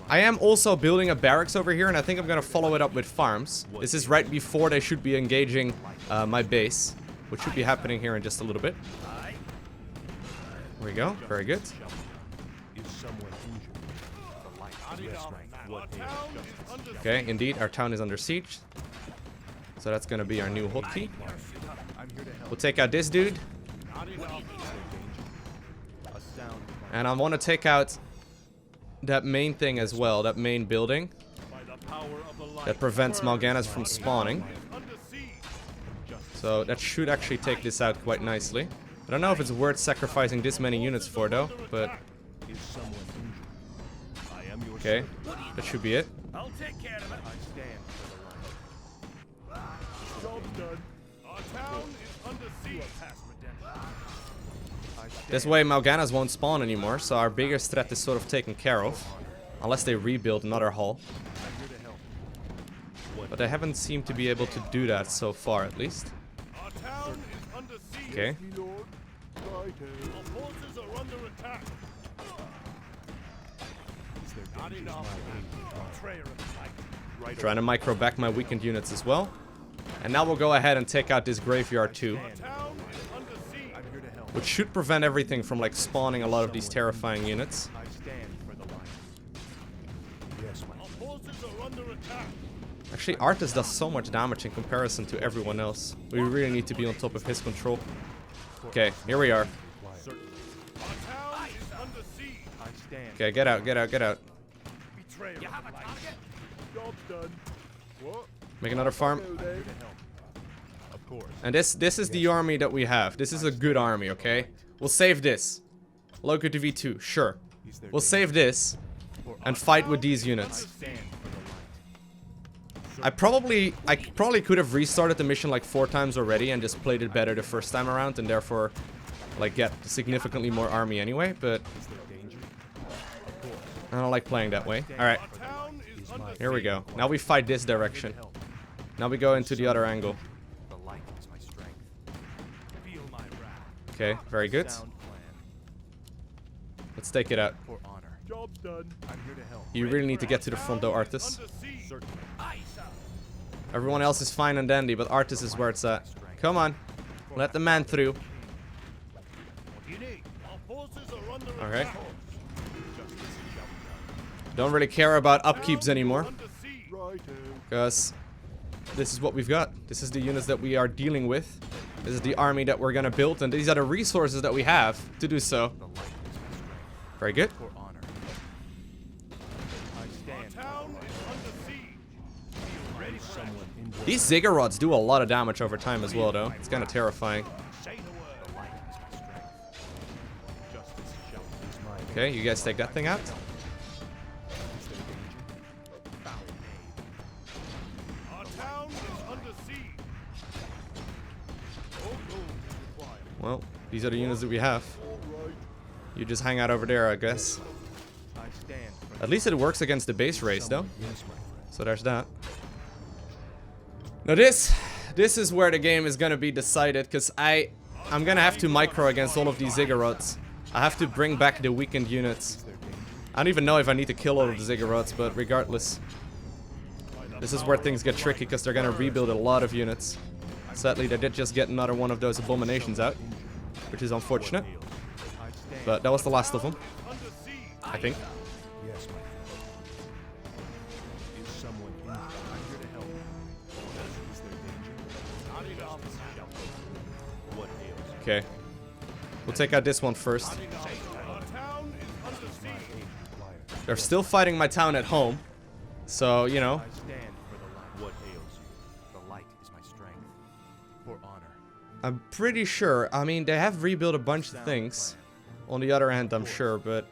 I am also building a barracks over here, and I think I'm gonna follow it up with farms. This is right before they should be engaging my base, which should be happening here in just a little bit. There we go. Very good. Okay, indeed, our town is under siege. So that's gonna be our new hotkey. We'll take out this dude. And I want to take out that main thing as well, that main building. That prevents MalGanis from spawning. So that should actually take this out quite nicely. I don't know if it's worth sacrificing this many units for though, but... Okay, that should be it. I'll take care of it. This way MalGanis won't spawn anymore, so our biggest threat is sort of taken care of. Unless they rebuild another hull. But they haven't seemed to be able to do that so far, at least. Okay. Trying to micro back my weakened units as well. And now we'll go ahead and take out this graveyard too. Which should prevent everything from like spawning a lot of these terrifying units. Actually, Arthas does so much damage in comparison to everyone else. We really need to be on top of his control. Okay, here we are. Okay, get out, get out, get out. Make another farm. And this is the army that we have. This is a good army, okay? We'll save this. LowkoTV 2, sure. We'll save this and fight with these units. I probably could have restarted the mission like 4 times already and just played it better the first time around and therefore like get significantly more army anyway, but I don't like playing that way. Alright. Here we go. Now we fight this direction. Now we go into the other angle. Okay, very good. Let's take it out. You really need to get to the front though, Arthas. Everyone else is fine and dandy, but Arthas is where it's at. Come on. Let the man through. Alright. Don't really care about upkeeps anymore. Because this is what we've got. This is the units that we are dealing with. This is the army that we're gonna build, and these are the resources that we have to do so. Very good. These ziggurats do a lot of damage over time as well, though. It's kind of terrifying. Okay, you guys take that thing out. Well, these are the units that we have. You just hang out over there, I guess. At least it works against the base race, though. So there's that. Now this is where the game is gonna be decided, because I'm gonna have to micro against all of these ziggurats. I have to bring back the weakened units. I don't even know if I need to kill all of the ziggurats, but regardless. This is where things get tricky, because they're gonna rebuild a lot of units. Sadly, they did just get another one of those abominations out, which is unfortunate. But that was the last of them, I think. Okay. We'll take out this one first. They're still fighting my town at home. So, you know. I'm pretty sure. I mean, they have rebuilt a bunch of things. On the other hand, I'm sure, but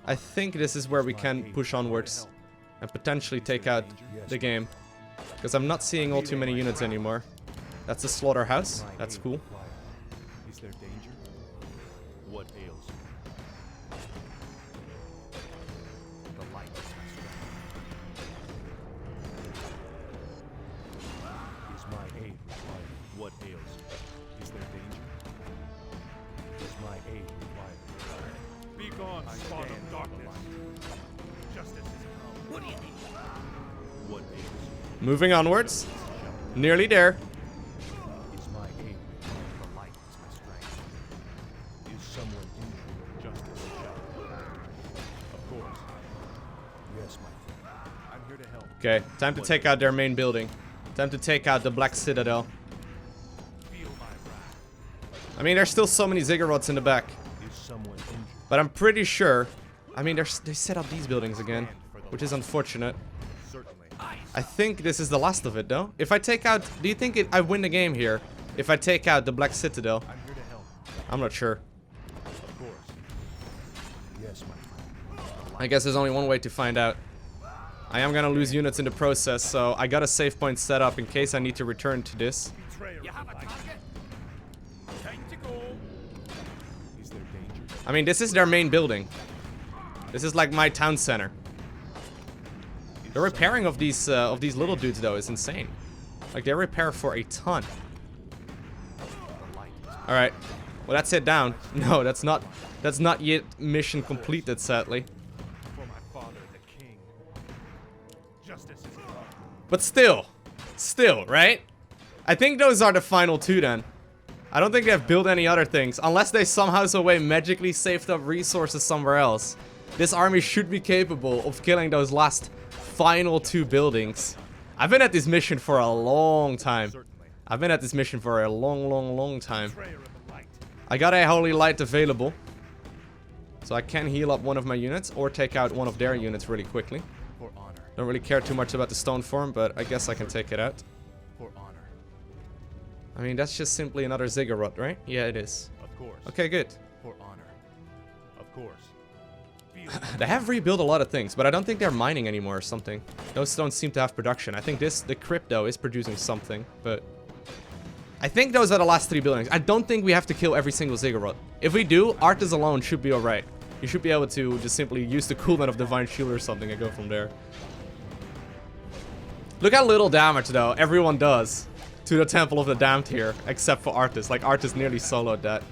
I think this is where we can push onwards and potentially take out the game. Because I'm not seeing all too many units anymore. That's a slaughterhouse. That's cool. Is there danger? What ails you? The light is my strength. Is my aid required? What ails you? Is there danger? Is my aid required? Be gone, spawn of darkness. Justice is come. What do you need? What ails you? Moving onwards. Nearly there. Okay, time to take out their main building. Time to take out the Black Citadel. I mean, there's still so many ziggurats in the back. But I'm pretty sure... I mean, they set up these buildings again, which is unfortunate. I think this is the last of it, though. If I take out... Do you think I win the game here if I take out the Black Citadel? I'm not sure. I guess there's only one way to find out. I am gonna lose units in the process, so I got a save point set up in case I need to return to this. I mean, this is their main building. This is like my town center. The repairing of these little dudes, though, is insane. Like, they repair for a ton. All right, well, that's it down. No, that's not yet mission completed, sadly. But still, right? I think those are the final two then. I don't think they've built any other things, unless they somehow some way magically saved up resources somewhere else. This army should be capable of killing those last final two buildings. I've been at this mission for a long time. I've been at this mission for a long time. I got a holy light available, so I can heal up one of my units or take out one of their units really quickly. Don't really care too much about the stone form, but I guess I can take it out. I mean, that's just simply another ziggurat, right? Yeah, it is. Of course. Okay, good. For honor. Of course. They have rebuilt a lot of things, but I don't think they're mining anymore or something. Those don't seem to have production. I think the crypto is producing something, but I think those are the last three buildings. I don't think we have to kill every single ziggurat. If we do, Arthas alone should be alright. You should be able to just simply use the cooldown of Divine Shield or something and go from there. Look how little damage, though, everyone does to the Temple of the Damned here, except for Arthas. Like, Arthas nearly soloed that.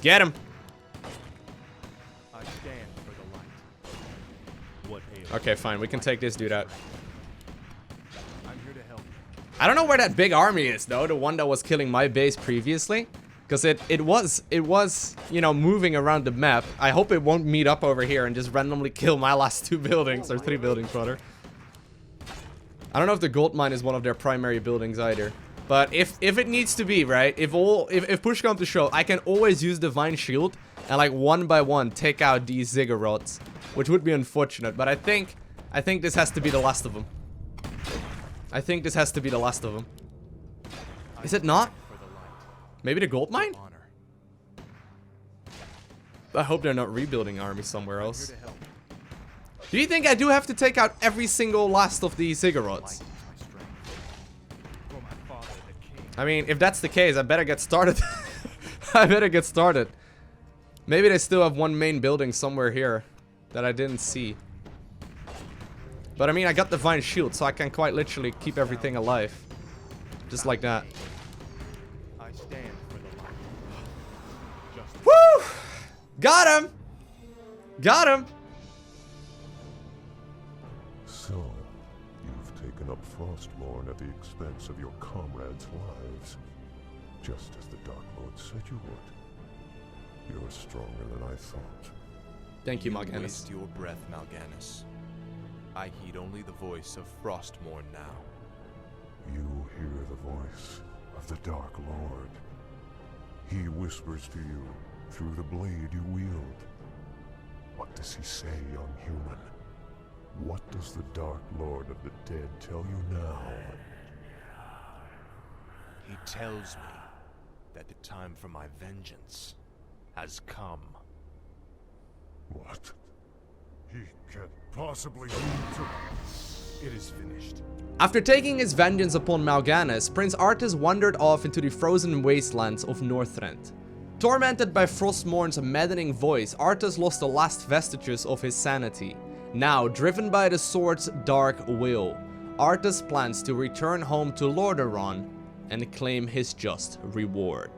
Get him! I stand for the light. Okay, fine. We can take this dude out. I'm here to help. I don't know where that big army is, though. The one that was killing my base previously. Because it was, you know, moving around the map. I hope it won't meet up over here and just randomly kill my last two buildings. Or three buildings, rather. I don't know if the gold mine is one of their primary buildings either. But if it needs to be, right? If push comes to shove, I can always use Divine Shield and like one by one take out these ziggurats, which would be unfortunate. But I think this has to be the last of them. I think this has to be the last of them. Is it not? Maybe the gold mine? I hope they're not rebuilding army somewhere else. Do you think I do have to take out every single last of these ziggurats? I mean, if that's the case, I better get started. I better get started. Maybe they still have one main building somewhere here that I didn't see. But I mean, I got Divine Shield, so I can quite literally keep everything alive. Just like that. I stand for the light. Woo! Got him! Got him! So, you've taken up Frostmourne at the expense of your comrades' lives. Just as the Dark Lord said you would. You're stronger than I thought. Thank you, MalGanis. Waste your breath, MalGanis. I heed only the voice of Frostmourne now. You hear the voice of the Dark Lord. He whispers to you through the blade you wield. What does he say, young human? What does the Dark Lord of the Dead tell you now? He tells me that the time for my vengeance has come. What? He can't possibly mean to... It is finished. After taking his vengeance upon MalGanis, Prince Arthas wandered off into the frozen wastelands of Northrend. Tormented by Frostmourne's maddening voice, Arthas lost the last vestiges of his sanity. Now, driven by the sword's dark will, Arthas plans to return home to Lordaeron and claim his just reward.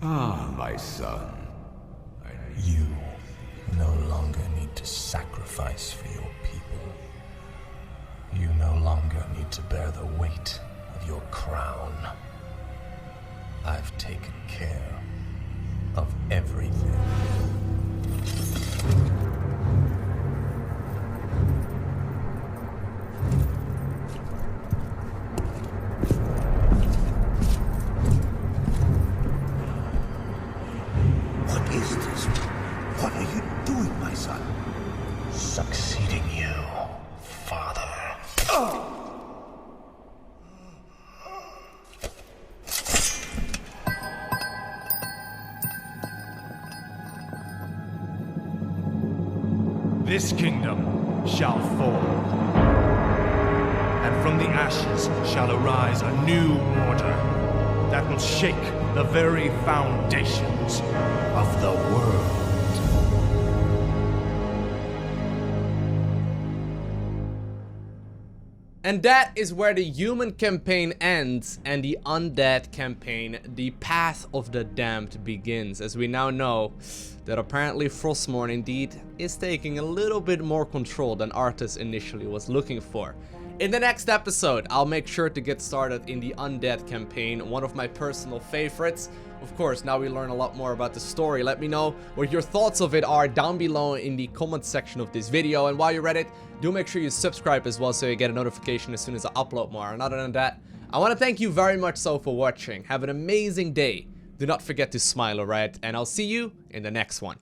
Ah, my son. You no longer need to sacrifice for your people. You no longer need to bear the weight of your crown. I've taken care of everything. What is this? What are you doing, my son? Succeeding you, father. This kingdom shall fall, and from the ashes shall arise a new order that will shake the very foundations of the world. And that is where the human campaign ends and the undead campaign, the Path of the Damned, begins, as we now know that apparently Frostmourne indeed is taking a little bit more control than Arthas initially was looking for. In the next episode, I'll make sure to get started in the undead campaign, one of my personal favorites. Of course, now we learn a lot more about the story. Let me know what your thoughts of it are down below in the comment section of this video. And while you're at it, do make sure you subscribe as well so you get a notification as soon as I upload more. And other than that, I want to thank you very much so for watching. Have an amazing day. Do not forget to smile, alright? And I'll see you in the next one.